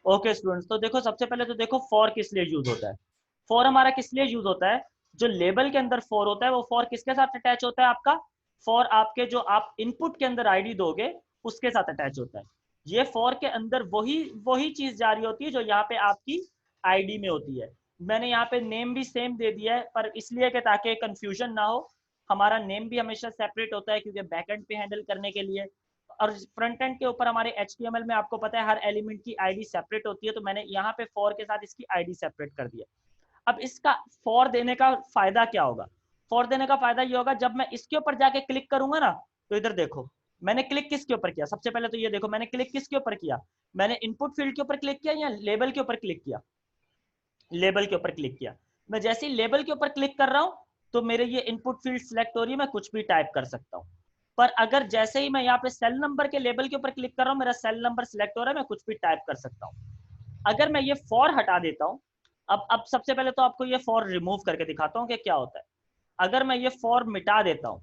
Okay students, तो देखो सबसे पहले तो देखो फॉर किस लिए यूज होता है। फॉर हमारा किस लिए यूज होता है, जो लेबल के अंदर फॉर होता है वो फॉर किसके साथ अटैच होता है आपका, फॉर आपके जो आप इनपुट के अंदर आईडी दोगे उसके साथ अटैच होता है। ये फॉर के अंदर वही वही चीज जारी होती है जो यहाँ पे आपकी आईडी में होती है। मैंने यहाँ पे नेम भी सेम दे दिया है, पर इसलिए कि ताकि कंफ्यूजन ना हो, हमारा नेम भी हमेशा सेपरेट होता है क्योंकि बैकएंड पे हैंडल करने के लिए। और फ्रंट एंड के ऊपर हमारे HTML में आपको पता है हर एलिमेंट की आईडी सेपरेट होती है, तो मैंने यहाँ पे फॉर के साथ इसकी आईडी सेपरेट कर दिया। अब इसका फॉर देने का फायदा क्या होगा, फॉर देने का फायदा ये होगा जब मैं इसके ऊपर जाके क्लिक करूंगा ना, तो इधर देखो मैंने क्लिक किसके ऊपर किया, सबसे पहले तो ये देखो मैंने क्लिक किसके ऊपर किया, मैंने इनपुट फील्ड के ऊपर क्लिक किया या लेबल के ऊपर क्लिक किया, लेबल के ऊपर क्लिक किया। मैं जैसे ही लेबल के ऊपर क्लिक कर रहा हूं तो मेरे ये इनपुट फील्ड सिलेक्ट हो रही है, मैं कुछ भी टाइप कर सकता हूं। पर अगर जैसे ही मैं यहाँ पे सेल नंबर के लेबल के ऊपर क्लिक कर रहा हूँ, मेरा सेल नंबर सिलेक्ट हो रहा है, मैं कुछ भी टाइप कर सकता हूँ। अगर मैं ये फॉर हटा देता हूँ, अब सबसे पहले तो आपको ये फॉर रिमूव करके दिखाता हूँ कि क्या होता है। अगर मैं ये फॉर मिटा देता हूँ,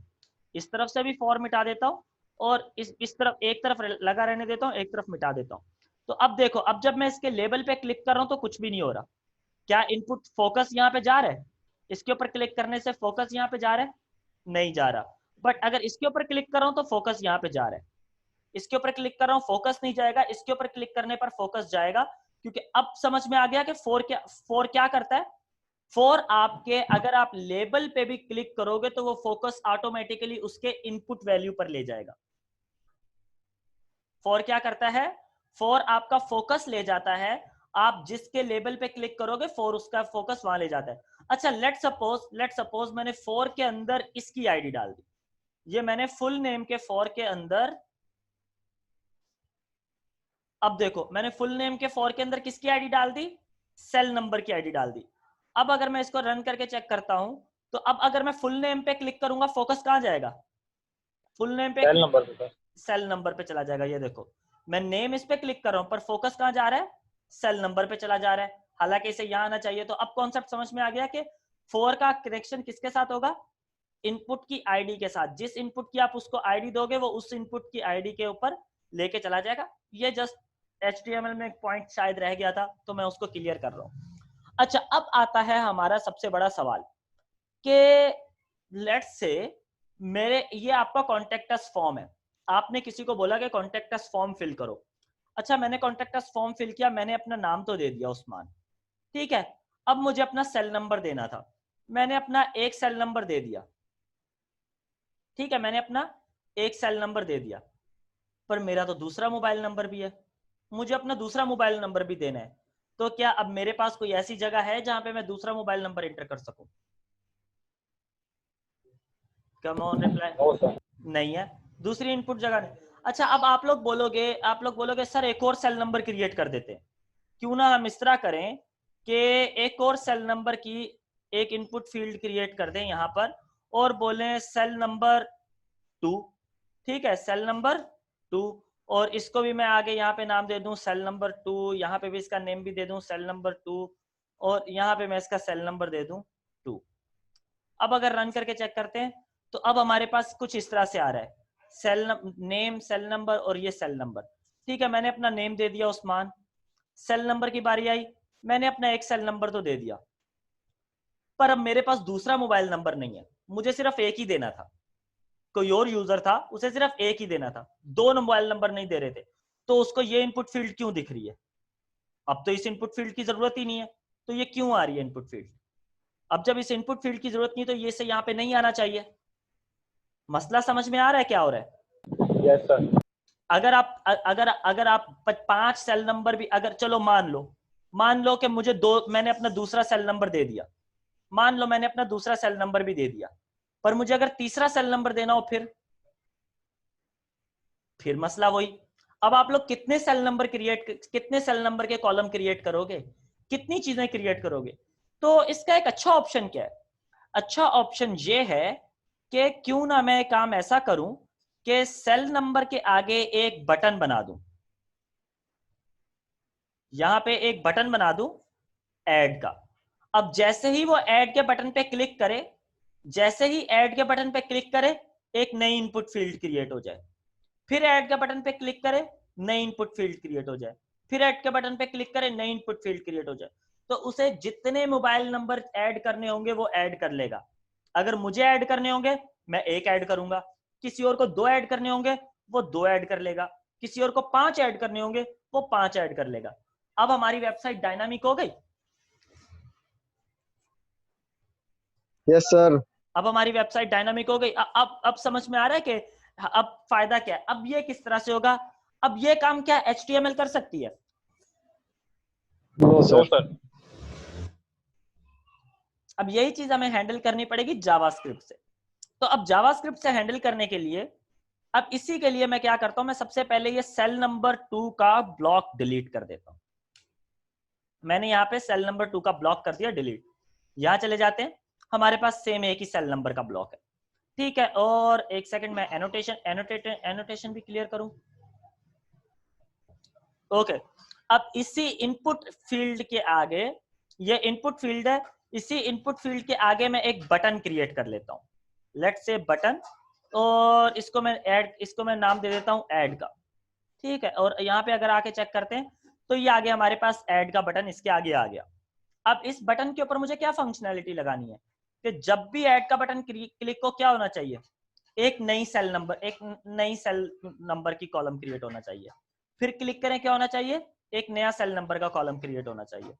इस तरफ से भी फॉर मिटा देता हूँ और इस तरफ एक तरफ लगा रहने देता हूँ, एक तरफ मिटा देता हूँ, तो अब देखो अब जब मैं इसके लेबल पे क्लिक कर रहा हूँ तो कुछ भी नहीं हो रहा। क्या इनपुट फोकस यहाँ पे जा रहा है, इसके ऊपर क्लिक करने से फोकस यहाँ पे जा रहा है, नहीं जा रहा। बट अगर इसके ऊपर क्लिक कर रहा हूँ तो फोकस यहाँ पे जा रहा है, इसके ऊपर क्लिक कर रहा हूँ फोकस नहीं जाएगा, इसके ऊपर क्लिक करने पर फोकस जाएगा। क्योंकि अब समझ में आ गया कि फोर क्या करता है। फोर आपके अगर आप लेबल पे भी क्लिक करोगे तो वो फोकस ऑटोमेटिकली उसके इनपुट वैल्यू पर ले जाएगा। फोर क्या करता है, फोर आपका फोकस ले जाता है, आप जिसके लेबल पे क्लिक करोगे फोर उसका फोकस वहां ले जाता है। अच्छा लेट सपोज मैंने फोर के अंदर इसकी आईडी डाल दी, ये मैंने फुल नेम के फोर के अंदर, अब देखो मैंने फुल नेम के फोर के अंदर किसकी आईडी डाल दी, सेल नंबर की आईडी डाल दी। अब अगर मैं इसको रन करके चेक करता हूं, तो अब अगर मैं फुल नेम पे क्लिक करूंगा फोकस कहां जाएगा, फुल नेम पे सेल नंबर पे। सेल नंबर पे चला जाएगा। ये देखो मैं नेम इस पे क्लिक कर रहा हूं पर फोकस कहां जा रहा है, सेल नंबर पे चला जा रहा है, हालांकि इसे यहां आना चाहिए। तो अब कॉन्सेप्ट समझ में आ गया कि फोर का कनेक्शन किसके साथ होगा, इनपुट की आईडी के साथ। जिस इनपुट की आप उसको आईडी दोगे वो उस इनपुट की आईडी के ऊपर लेके चला जाएगा। ये जस्ट HTML में एक पॉइंट शायद रह गया था तो मैं उसको क्लियर कर रहा हूं। अच्छा अब आता है हमारा सबसे बड़ा सवाल कि लेट्स से मेरे ये आपका कॉन्टेक्ट अस फॉर्म है, आपने किसी को बोला कि कॉन्टेक्ट अस फॉर्म फिल करो। अच्छा मैंने कॉन्टेक्ट अस फॉर्म फिल किया, मैंने अपना नाम तो दे दिया उस्मान, ठीक है। अब मुझे अपना सेल नंबर देना था, मैंने अपना एक सेल नंबर दे दिया, ठीक है मैंने अपना एक सेल नंबर दे दिया। पर मेरा तो दूसरा मोबाइल नंबर भी है, मुझे अपना दूसरा मोबाइल नंबर भी देना है। तो क्या अब मेरे पास कोई ऐसी जगह है जहां पे मैं दूसरा मोबाइल नंबर एंटर कर सकूं, come on reply, no sir. नहीं है, दूसरी इनपुट जगह नहीं। अच्छा अब आप लोग बोलोगे सर एक और सेल नंबर क्रिएट कर देते हैं, क्यों ना हम इस तरह करें कि एक और सेल नंबर की एक इनपुट फील्ड क्रिएट कर दें यहां पर और बोलें सेल नंबर 2, ठीक है सेल नंबर 2। और इसको भी मैं आगे यहाँ पे नाम दे दूं सेल नंबर 2, यहाँ पे भी इसका नेम भी दे दूं सेल नंबर 2 और यहाँ पे मैं इसका सेल नंबर दे दूं 2। अब अगर रन करके चेक करते हैं तो अब हमारे पास कुछ इस तरह से आ रहा है, सेल नेम सेल नंबर और ये सेल नंबर, ठीक है मैंने अपना नेम दे दिया उस्मान। सेल नंबर की बारी आई, मैंने अपना एक सेल नंबर तो दे दिया, पर अब मेरे पास दूसरा मोबाइल नंबर नहीं है, मुझे सिर्फ एक ही देना था। कोई और यूजर था उसे सिर्फ एक ही देना था, दो मोबाइल नंबर नहीं दे रहे थे, तो उसको ये इनपुट फील्ड क्यों दिख रही है, अब तो इस इनपुट फील्ड की जरूरत ही नहीं है, तो ये क्यों आ रही है इनपुट फील्ड। अब जब इस इनपुट फील्ड की जरूरत नहीं तो ये से यहाँ पे नहीं आना चाहिए। मसला समझ में आ रहा है क्या हो रहा है। Yes sir. अगर आप 5 सेल नंबर भी अगर चलो मान लो कि मुझे मैंने अपना दूसरा सेल नंबर दे दिया, मान लो मैंने अपना दूसरा सेल नंबर भी दे दिया, पर मुझे अगर तीसरा सेल नंबर देना हो फिर मसला वही। अब आप लोग कितने सेल नंबर के कॉलम क्रिएट करोगे, कितनी चीजें क्रिएट करोगे। तो इसका एक अच्छा ऑप्शन क्या है, अच्छा ऑप्शन ये है कि क्यों ना मैं काम ऐसा करूं कि सेल नंबर के आगे एक बटन बना दूं, यहां पे एक बटन बना दूं ऐड का। अब जैसे ही वो ऐड के बटन पे क्लिक करे, जैसे ही ऐड के बटन पे क्लिक करे एक नई इनपुट फील्ड क्रिएट हो जाए, फिर ऐड के बटन पे क्लिक करे नई इनपुट फील्ड क्रिएट हो जाए, फिर ऐड के बटन पे क्लिक करें, नई इनपुट फील्ड क्रिएट हो जाए। तो उसे जितने मोबाइल नंबर ऐड करने होंगे वो ऐड कर लेगा। अगर मुझे ऐड करने होंगे मैं एक ऐड करूंगा, किसी और को 2 ऐड करने होंगे वो 2 ऐड कर लेगा, किसी और को 5 ऐड करने होंगे वो 5 ऐड कर लेगा। अब हमारी वेबसाइट डायनामिक हो गई। Yes sir. अब हमारी वेबसाइट डायनामिक हो गई। अब समझ में आ रहा है कि अब फायदा क्या है। अब ये किस तरह से होगा, अब ये काम क्या HTML कर सकती है? No sir. अब यही चीज हमें हैंडल करनी पड़ेगी जावास्क्रिप्ट से। तो अब जावास्क्रिप्ट से हैंडल करने के लिए, अब इसी के लिए मैं क्या करता हूं, मैं सबसे पहले ये सेल नंबर 2 का ब्लॉक डिलीट कर देता हूं। मैंने यहाँ पे सेल नंबर 2 का ब्लॉक कर दिया डिलीट। यहां चले जाते हैं, हमारे पास सेम एक ही सेल नंबर का ब्लॉक है। ठीक है, और एक सेकंड मैं एनोटेशन भी क्लियर करूं। ओके, अब इसी इनपुट फील्ड के आगे, ये इनपुट फील्ड है, इसी इनपुट फील्ड के आगे मैं एक बटन क्रिएट कर लेता हूं। लेट्स से बटन, और इसको मैं नाम दे देता हूं ऐड का। ठीक है, और यहाँ पे अगर आके चेक करते हैं तो ये आगे हमारे पास ऐड का बटन इसके आगे आ गया। अब इस बटन के ऊपर मुझे क्या फंक्शनैलिटी लगानी है कि जब भी ऐड का बटन क्लिक को क्या होना चाहिए, एक नई सेल नंबर की कॉलम क्रिएट होना चाहिए। फिर क्लिक करें, क्या होना चाहिए, एक नया सेल नंबर का कॉलम क्रिएट होना चाहिए।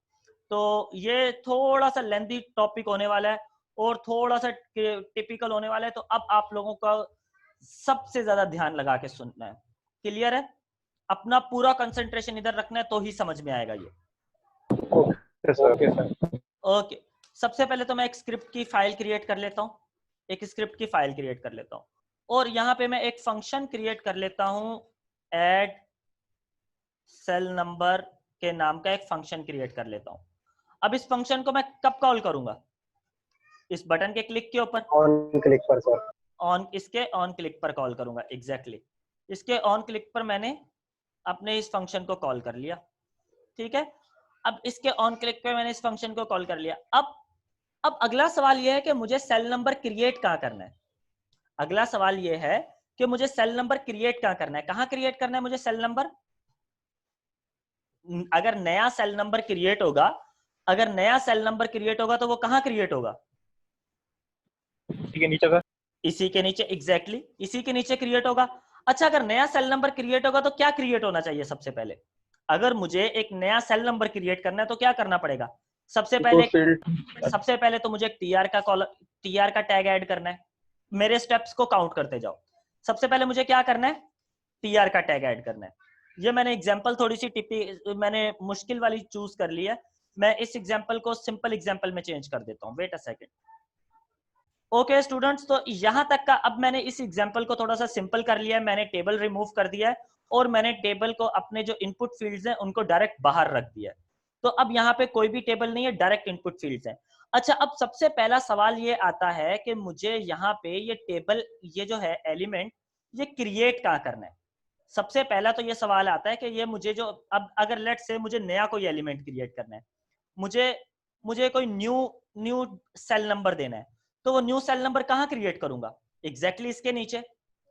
तो ये थोड़ा सा लेंथी टॉपिक होने वाला है और थोड़ा सा टिपिकल होने वाला है, तो अब आप लोगों का सबसे ज्यादा ध्यान लगा के सुनना है। क्लियर है? अपना पूरा कंसंट्रेशन इधर रखना है तो ही समझ में आएगा ये। Okay sir. ओके, सबसे पहले तो मैं एक स्क्रिप्ट की फाइल क्रिएट कर लेता हूँ, एक स्क्रिप्ट की फाइल क्रिएट कर लेता हूँ, और यहाँ पे मैं एक फंक्शन क्रिएट कर लेता हूँ, ऐड सेल नंबर के नाम का एक फंक्शन क्रिएट कर लेता हूँ। अब इस फंक्शन को मैं कब कॉल करूंगा, इस बटन के क्लिक के ऊपर, ऑन क्लिक पर सर। इसके ऑन क्लिक पर कॉल करूंगा। एग्जैक्टली इसके ऑन क्लिक पर मैंने अपने इस फंक्शन को कॉल कर लिया। ठीक है, अब इसके ऑन क्लिक पे मैंने इस फंक्शन को कॉल कर लिया। अब अगला सवाल यह है कि मुझे सेल नंबर क्रिएट कहाँ करना है। अगला सवाल यह है कि मुझे सेल नंबर क्रिएट कहाँ करना है, कहाँ क्रिएट करना है मुझे सेल नंबर। अगर नया सेल नंबर क्रिएट होगा, अगर नया सेल नंबर क्रिएट होगा तो वो कहाँ क्रिएट होगा, इसी के नीचे सर। इसी के नीचे। एग्जैक्टली इसी के नीचे क्रिएट होगा। अच्छा, अगर नया सेल नंबर क्रिएट होगा तो क्या क्रिएट होना चाहिए सबसे पहले, अगर मुझे एक नया सेल नंबर क्रिएट करना है तो क्या करना पड़ेगा, सबसे पहले तो मुझे एक टीआर का टैग ऐड करना है। मेरे स्टेप्स को काउंट करते जाओ। सबसे पहले मुझे क्या करना है, टीआर का टैग ऐड करना है। ये मैंने एग्जांपल थोड़ी सी मैंने मुश्किल वाली चूज कर ली है। मैं इस एग्जांपल को सिंपल एग्जांपल में चेंज कर देता हूं। Wait a second. Okay students, तो यहां तक का अब मैंने इस एग्जांपल को थोड़ा सा सिंपल कर लिया है। मैंने टेबल रिमूव कर दिया है और मैंने टेबल को अपने जो इनपुट फील्ड्स हैं उनको डायरेक्ट बाहर रख दिया है। तो अब यहाँ पे कोई भी टेबल नहीं है, डायरेक्ट इनपुट फील्ड्स हैं। अच्छा, अब सबसे पहला सवाल ये आता है कि मुझे यहाँ पे ये टेबल, ये जो है एलिमेंट, ये क्रिएट कहाँ करना है। सबसे पहला तो ये सवाल आता है कि ये मुझे जो, अब अगर लेट से मुझे नया कोई एलिमेंट क्रिएट करना है, मुझे मुझे कोई न्यू सेल नंबर देना है, तो वो न्यू सेल नंबर कहाँ क्रिएट करूंगा, एग्जैक्टली इसके नीचे।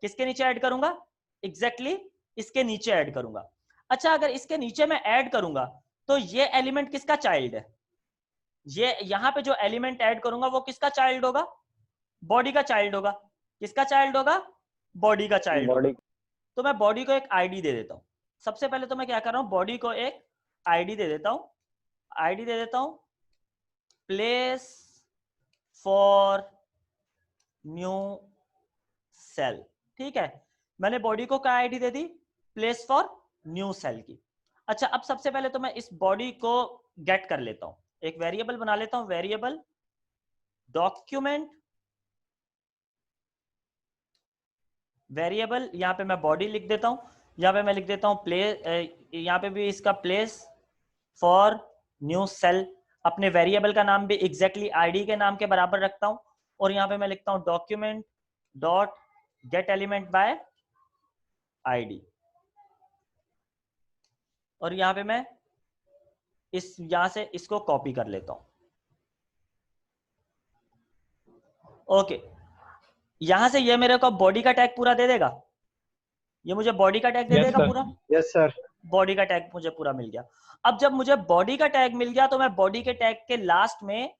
किसके नीचे ऐड करूंगा, एग्जैक्टली इसके नीचे ऐड करूंगा। अच्छा, अगर इसके नीचे मैं ऐड करूंगा तो ये एलिमेंट किसका चाइल्ड है, ये यहाँ पे जो एलिमेंट ऐड करूंगा वो किसका चाइल्ड होगा, बॉडी का चाइल्ड होगा। किसका चाइल्ड होगा, बॉडी का चाइल्ड होगा। तो मैं बॉडी को एक आईडी दे देता हूं। सबसे पहले तो मैं क्या कर रहा हूं, बॉडी को एक आईडी दे देता हूं। आईडी दे देता हूं प्लेस फॉर न्यू सेल। ठीक है, मैंने बॉडी को क्या आईडी दे दी, प्लेस फॉर न्यू सेल की। अच्छा, अब सबसे पहले तो मैं इस बॉडी को गेट कर लेता हूं, एक वेरिएबल बना लेता हूं, वेरिएबल डॉक्यूमेंट वेरिएबल। यहां पे मैं बॉडी लिख देता हूं, यहां पे मैं लिख देता हूं प्लेस, यहां पे भी इसका प्लेस फॉर न्यू सेल। अपने वेरिएबल का नाम भी एग्जैक्टली आईडी के नाम के बराबर रखता हूं, और यहां पे मैं लिखता हूं document dot gate element by ID. और यहां पे मैं यहां से इसको कॉपी कर लेता हूं। ओके, यहां से ये मेरे को बॉडी का टैग पूरा दे देगा, ये मुझे बॉडी का टैग दे देगा पूरा। Yes sir. बॉडी का टैग मुझे पूरा मिल गया। अब जब मुझे बॉडी का टैग मिल गया तो मैं बॉडी के टैग के लास्ट में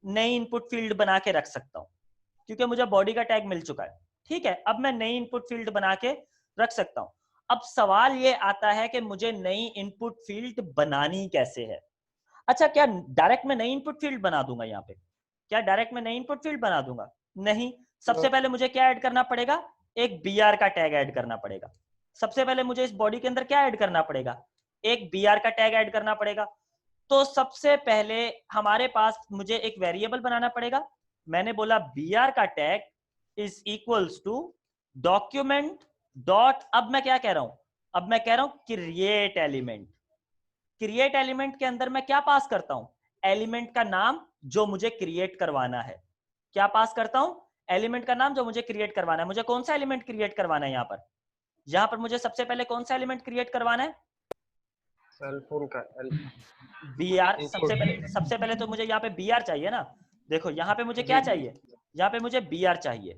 नई इनपुट फील्ड बना के रख सकता हूं, क्योंकि मुझे बॉडी का टैग मिल चुका है। ठीक है, अब मैं नई इनपुट फील्ड बना के रख सकता हूं। अब सवाल ये आता है कि मुझे नई इनपुट फील्ड बनानी कैसे है। अच्छा, क्या डायरेक्ट मैं नई इनपुट फील्ड बना दूंगा यहाँ पे? क्या डायरेक्ट मैं नई इनपुट फील्ड बना दूंगा? नहीं। सबसे पहले मुझे क्या ऐड करना पड़ेगा? एक br का टैग ऐड करना पड़ेगा। सबसे पहले मुझे इस बॉडी के अंदर क्या ऐड करना पड़ेगा? एक br का टैग ऐड करना पड़ेगा। तो सबसे पहले हमारे पास मुझे एक वेरिएबल बनाना पड़ेगा। मैंने बोला br का tag is equals to document dot, अब मैं क्या कह रहा हूं? अब मैं कह रहा हूं क्रिएट एलिमेंट। क्रिएट एलिमेंट के अंदर मैं क्या पास करता हूं? एलिमेंट का नाम जो मुझे क्रिएट करवाना है। क्या पास करता हूं? एलिमेंट का नाम जो मुझे क्रिएट करवाना है। मुझे कौन सा एलिमेंट क्रिएट करवाना है यहां पर मुझे सबसे पहले कौन सा एलिमेंट क्रिएट करवाना है? सेल फोन का br। सबसे पहले तो मुझे यहाँ पे br चाहिए ना। देखो यहाँ पे मुझे क्या चाहिए? यहाँ पे मुझे br चाहिए,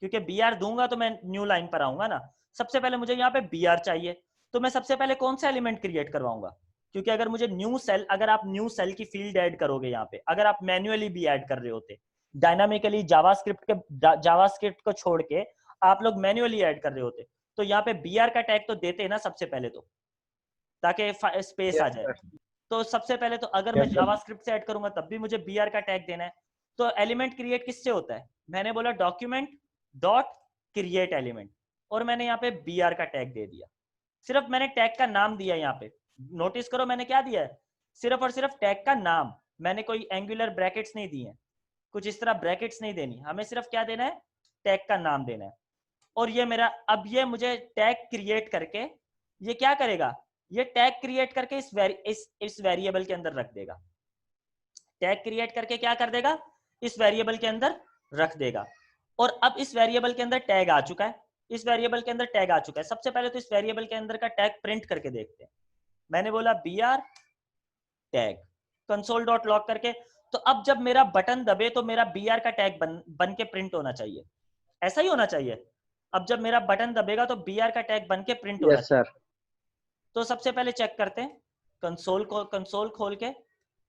क्योंकि br दूंगा तो मैं न्यू लाइन पर आऊंगा ना। सबसे पहले मुझे यहाँ पे br चाहिए, तो मैं सबसे पहले कौन सा एलिमेंट क्रिएट करवाऊंगा? क्योंकि अगर मुझे न्यू सेल, अगर आप न्यू सेल की फील्ड ऐड करोगे यहाँ पे, अगर आप मैन्युअली भी ऐड कर रहे होते, डायनामिकली जावास्क्रिप्ट को छोड़ के आप लोग मैन्युअली ऐड कर रहे होते, तो यहाँ पे br का टैग तो देते ना सबसे पहले, तो ताकि स्पेस आ जाए। तो सबसे पहले तो अगर मैं जावास्क्रिप्ट से ऐड करूंगा तब भी मुझे br का टैग देना है। तो एलिमेंट क्रिएट किससे होता है? मैंने बोला डॉक्यूमेंट डॉट क्रिएट एलिमेंट, और मैंने यहाँ पे br का टैग दे दिया। सिर्फ मैंने टैग का नाम दिया यहाँ पे। नोटिस करो मैंने क्या दिया है? सिर्फ और सिर्फ टैग का नाम। मैंने कोई एंगुलर ब्रैकेट्स नहीं दिए, कुछ इस तरह ब्रैकेट्स नहीं देनी हमें, सिर्फ क्या देना है? टैग का नाम देना है। और ये मेरा, अब ये मुझे टैग क्रिएट करके ये क्या करेगा? ये टैग क्रिएट करके इस वेरिएबल के अंदर रख देगा। टैग क्रिएट करके क्या कर देगा? इस वेरिएबल के अंदर रख देगा। और अब इस वेरिएबल के अंदर टैग आ चुका है। इस वेरिएबल के अंदर टैग आ चुका है। सबसे पहले तो इस वेरिएबल के अंदर का टैग प्रिंट करके देखते हैं। मैंने बोला br tag console dot log करके, तो अब जब मेरा बटन दबे तो मेरा br का टैग बन के प्रिंट होना चाहिए। ऐसा ही होना चाहिए। अब जब मेरा बटन दबेगा तो br का टैग बन के प्रिंट होना चाहिए। तो सबसे पहले चेक करते हैं, कंसोल खोल के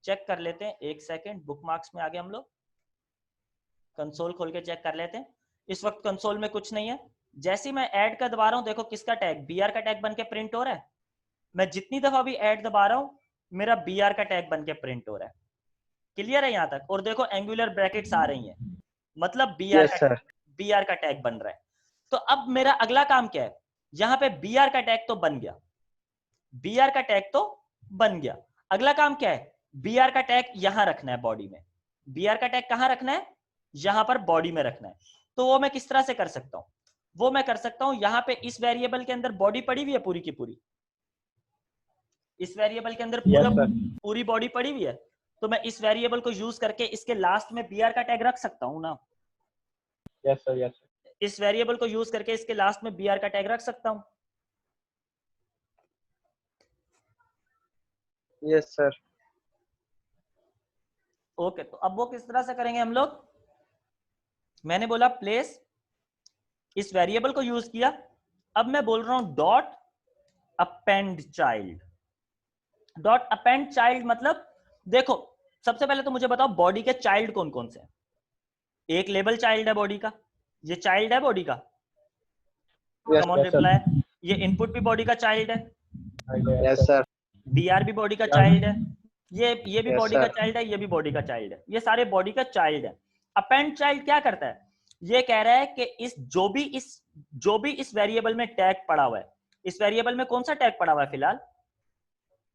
चेक कर लेते हैं। एक सेकेंड, बुकमार्क्स में आ गए हम लोग। कंसोल खोल के चेक कर लेते हैं। इस वक्त कंसोल में कुछ नहीं है। जैसे ही मैं ऐड का दबा रहा हूं, देखो किसका टैग? br का टैग बन के प्रिंट हो रहा है। मैं जितनी दफा भी ऐड दबा रहा हूं, मेरा br का टैग बन के प्रिंट हो रहा है। क्लियर है यहां तक? और देखो एंगुलर ब्रैकेट्स आ रही हैं, मतलब br का टैग बन रहा है। तो अब मेरा अगला काम क्या है? यहां पे br का टैग तो बन गया, br का टैग तो बन गया। अगला काम क्या है? br का टैग यहां रखना है बॉडी में। br का टैग कहां रखना है? यहां पर बॉडी में रखना है। तो वो मैं किस तरह से कर सकता हूं? वो मैं कर सकता हूं, यहां पे इस वेरिएबल के अंदर बॉडी पड़ी हुई है पूरी की पूरी। इस वेरिएबल के अंदर पूरी बॉडी पड़ी हुई है। तो मैं इस वेरिएबल को यूज करके इसके लास्ट में br का टैग रख सकता हूं ना। Yes sir. इस वेरिएबल को यूज करके इसके लास्ट में br का टैग रख सकता हूं। Yes sir. ओके, तो अब वो किस तरह से करेंगे हम लोग? मैंने बोला प्लेस, इस वेरिएबल को यूज किया। अब मैं बोल रहा हूं dot append child. Dot append child मतलब, देखो सबसे पहले तो मुझे बताओ बॉडी के चाइल्ड कौन कौन से हैं? एक लेबल चाइल्ड है बॉडी का, ये चाइल्ड है बॉडी का। कम ऑन रिप्लाई। ये इनपुट भी बॉडी का चाइल्ड है। Yes sir. br भी बॉडी का चाइल्ड है। ये भी बॉडी का चाइल्ड है, ये भी बॉडी का चाइल्ड है। ये सारे बॉडी का चाइल्ड है। अपेंड चाइल्ड क्या करता है? ये कह रहा है कि जो भी इस वेरिएबल में टैग पड़ा हुआ है, इस वेरिएबल में कौन सा टैग पड़ा हुआ है फिलहाल?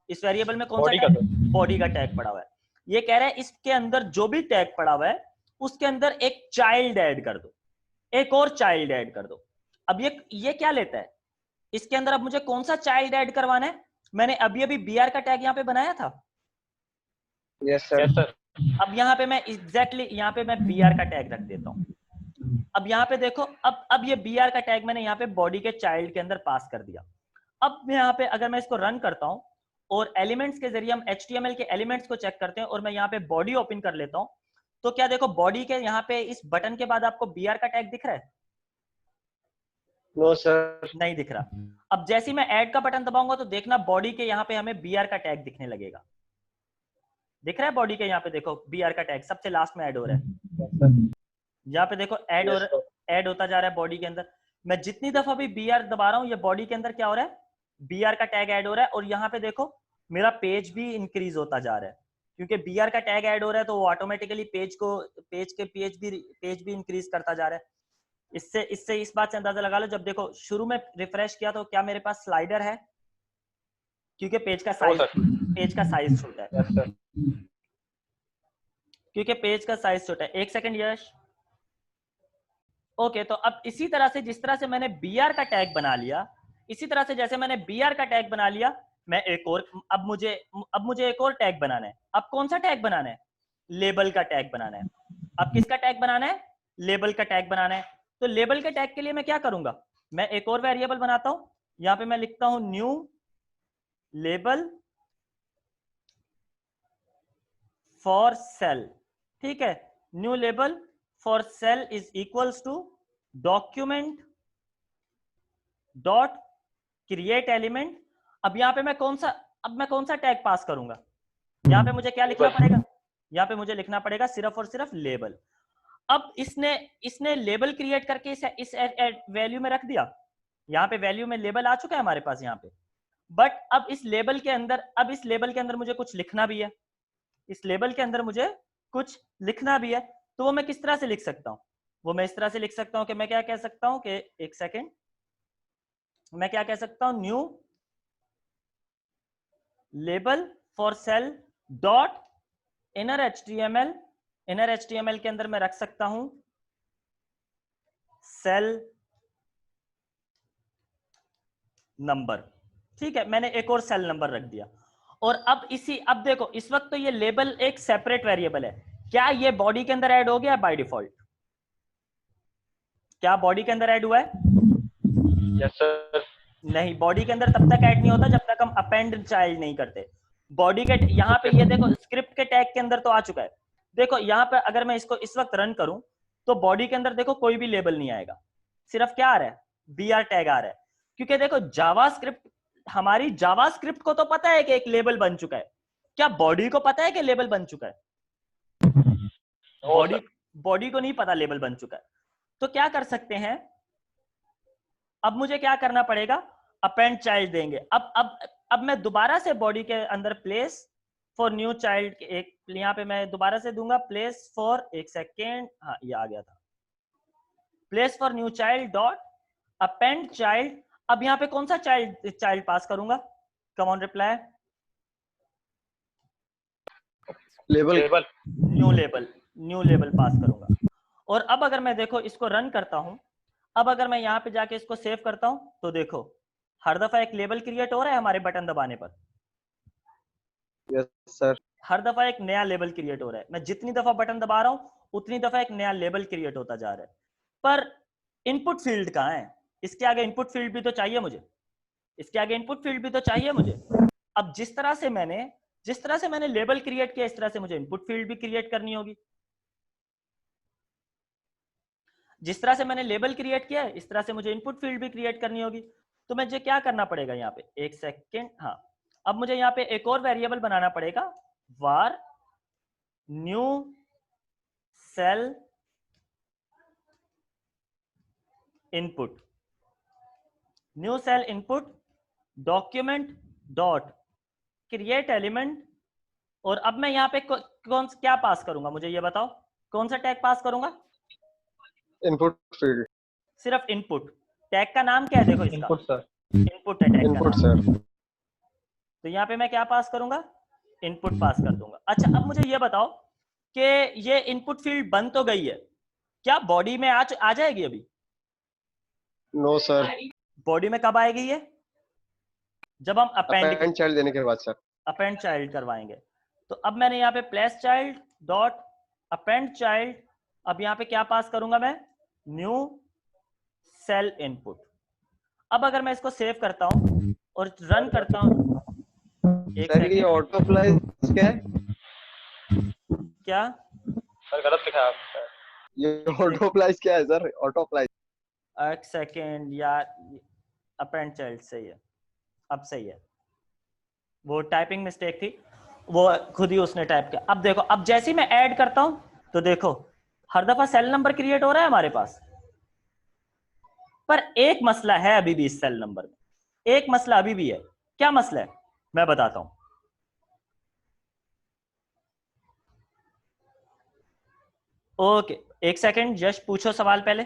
इस वेरिएबल में कौन सा टैग? बॉडी का टैग पड़ा हुआ है। ये कह रहा है इसके अंदर जो भी टैग पड़ा हुआ है उसके अंदर एक चाइल्ड ऐड कर दो, एक और चाइल्ड ऐड कर दो। अब ये क्या लेता है? इसके अंदर अब मुझे कौन सा चाइल्ड ऐड करवाना है? मैंने अभी br का टैग यहाँ पे बनाया था। Yes sir. अब यहाँ पे मैं एग्जैक्टली यहाँ पे मैं br का टैग रख देता हूँ। अब यहाँ पे देखो, अब ये br का टैग मैंने यहाँ पे बॉडी के चाइल्ड के अंदर पास कर दिया। अब यहाँ पे अगर मैं इसको रन करता हूँ और एलिमेंट्स के जरिए हम HTML के एलिमेंट्स को चेक करते हैं, और मैं यहाँ पे बॉडी ओपन कर लेता हूँ, तो क्या देखो बॉडी के यहाँ पे इस बटन के बाद आपको br का टैग दिख रहा है? No sir. नहीं दिख रहा। अब जैसे ही मैं ऐड का बटन दबाऊंगा तो देखना बॉडी के यहाँ पे हमें बी आर का टैग दिखने लगेगा। दिख रहा है बॉडी के यहाँ पे, देखो बी आर का टैग सबसे लास्ट में ऐड हो रहा है। यहाँ पे देखो ऐड हो रहा है, ऐड होता जा रहा है बॉडी के अंदर। मैं जितनी दफा भी बी आर दबा रहा हूँ, ये बॉडी के अंदर क्या हो रहा है, बी आर का टैग ऐड हो रहा है। और यहाँ पे देखो मेरा पेज भी इंक्रीज होता जा रहा है, क्योंकि बी आर का टैग ऐड हो रहा है तो वो ऑटोमेटिकली पेज भी इंक्रीज करता जा रहा है। इससे इससे इस बात से अंदाजा लगा लो, जब देखो शुरू में रिफ्रेश किया तो क्या मेरे पास स्लाइडर है, क्योंकि पेज का साइज छोटा है। Yes sir. क्योंकि पेज का साइज छोटा है। एक सेकंड यश। ओके, तो अब इसी तरह से जिस तरह से मैंने बी आर का टैग बना लिया, इसी तरह से जैसे मैंने बी आर का टैग बना लिया, मैं एक और अब मुझे एक और टैग बनाना है। अब कौन सा टैग बनाना है, लेबल का टैग बनाना है। अब किसका टैग बनाना है, लेबल का टैग बनाना है। तो लेबल के टैग के लिए मैं क्या करूंगा, मैं एक और वेरिएबल बनाता हूं। यहां पे मैं लिखता हूं न्यू लेबल फॉर सेल। ठीक है, new label for cell is equals to document dot create element. अब यहां पे मैं कौन सा टैग पास करूंगा, यहां पे मुझे क्या लिखना पड़ेगा, यहां पे मुझे लिखना पड़ेगा सिर्फ और सिर्फ लेबल। अब इसने लेबल क्रिएट करके इस वैल्यू में रख दिया। यहाँ पे वैल्यू में लेबल आ चुका है हमारे पास यहाँ पे। बट अब इस लेबल के अंदर मुझे कुछ लिखना भी है। इस लेबल के अंदर मुझे कुछ लिखना भी है। तो वो मैं किस तरह से लिख सकता हूँ, वो मैं इस तरह से लिख सकता हूँ कि मैं क्या कह सकता हूँ कि एक सेकेंड, मैं क्या कह सकता हूँ, new label for cell dot inner HTML. Inner HTML के अंदर मैं रख सकता हूं सेल नंबर। ठीक है, मैंने एक और सेल नंबर रख दिया। और अब देखो इस वक्त तो ये लेबल एक सेपरेट वेरिएबल है। क्या ये बॉडी के अंदर ऐड हो गया बाय डिफॉल्ट, क्या बॉडी के अंदर ऐड हुआ है? Yes sir. नहीं, बॉडी के अंदर तब तक ऐड नहीं होता जब तक हम अपेंड चाइल्ड नहीं करते। बॉडी के यहाँ पे ये देखो स्क्रिप्ट के टैग के अंदर तो आ चुका है। देखो यहाँ पे अगर मैं इसको इस वक्त रन करूं तो बॉडी के अंदर देखो कोई भी लेबल नहीं आएगा, सिर्फ क्या आ रहा है, बी आर टैग आ रहा है। क्योंकि देखो हमारी जावास्क्रिप्ट को तो पता है कि एक लेबल बन चुका है। क्या बॉडी को पता है कि लेबल बन चुका है? बॉडी को नहीं पता लेबल बन चुका है। तो क्या कर सकते हैं, अब मुझे क्या करना पड़ेगा, अपेंड चाइल्ड देंगे। अब मैं दोबारा से बॉडी के अंदर प्लेस फॉर न्यू चाइल्ड, एक यहाँ पे मैं दोबारा से दूंगा प्लेस फॉर, एक सेकेंड, हाँ ये आ गया था, place for new child dot append child. अब यहाँ पे कौन सा चाइल्ड पास करूंगा, come on reply, label. New label pass करूंगा। और अब अगर मैं देखो इसको रन करता हूं, अब अगर मैं यहाँ पे जाके इसको सेव करता हूं तो देखो हर दफा एक लेबल क्रिएट हो रहा है हमारे बटन दबाने पर। Yes sir. हर दफा एक नया लेबल क्रिएट हो रहा है। मैं जितनी दफा बटन दबा रहा हूं उतनी दफा एक नया लेबल क्रिएट होता जा रहा है। पर इनपुट फील्ड कहाँ है, इसके आगे इनपुट फील्ड भी तो चाहिए मुझे, इसके आगे इनपुट फील्ड भी तो चाहिए मुझे। अब जिस तरह से मैंने लेबल क्रिएट किया, इस तरह से मुझे इनपुट फील्ड भी क्रिएट करनी होगी। जिस तरह से मैंने लेबल क्रिएट किया है इस तरह से मुझे इनपुट फील्ड भी क्रिएट करनी होगी। तो मुझे क्या करना पड़ेगा यहाँ पे, एक सेकेंड, हाँ अब मुझे यहाँ पे एक और वेरिएबल बनाना पड़ेगा, var new cell input, new cell input document dot create element. और अब मैं यहाँ पे क्या पास करूंगा, मुझे ये बताओ, कौन सा टैग पास करूंगा? Input field. सिर्फ इनपुट। टैग का नाम क्या है, देखो इसका इनपुट सर। इनपुट है टैग का इनपुट नाम। सर। तो यहाँ पे मैं क्या पास करूंगा, इनपुट पास कर दूंगा। अच्छा अब मुझे ये बताओ कि ये इनपुट फील्ड बन तो गई है, क्या बॉडी में आ जाएगी अभी? No sir. बॉडी में कब आएगी ये? जब हम अपेंड चाइल्ड देने के बाद सर। अपेंड चाइल्ड करवाएंगे। तो अब मैंने यहाँ पे place child dot append child, अब यहाँ पे क्या पास करूंगा मैं, न्यू सेल इनपुट। अब अगर मैं इसको सेव करता हूं और रन करता हूं, एक सर ये ऑटो अप्लाई क्या है? क्या सर गलत लिखा है आपने। ये ऑटो अप्लाई क्या है सर? ऑटो अप्लाई एक सेकेंड यार, अपेंड चाइल्ड सही है, अब सही है, वो टाइपिंग मिस्टेक थी, वो खुद ही उसने टाइप किया। अब देखो, अब जैसे ही मैं ऐड करता हूं तो देखो हर दफा सेल नंबर क्रिएट हो रहा है हमारे पास, पर एक मसला है अभी भी इस सेल नंबर में, एक मसला अभी भी है। क्या मसला है मैं बताता हूं। ओके, एक सेकंड, जस्ट पूछो सवाल पहले।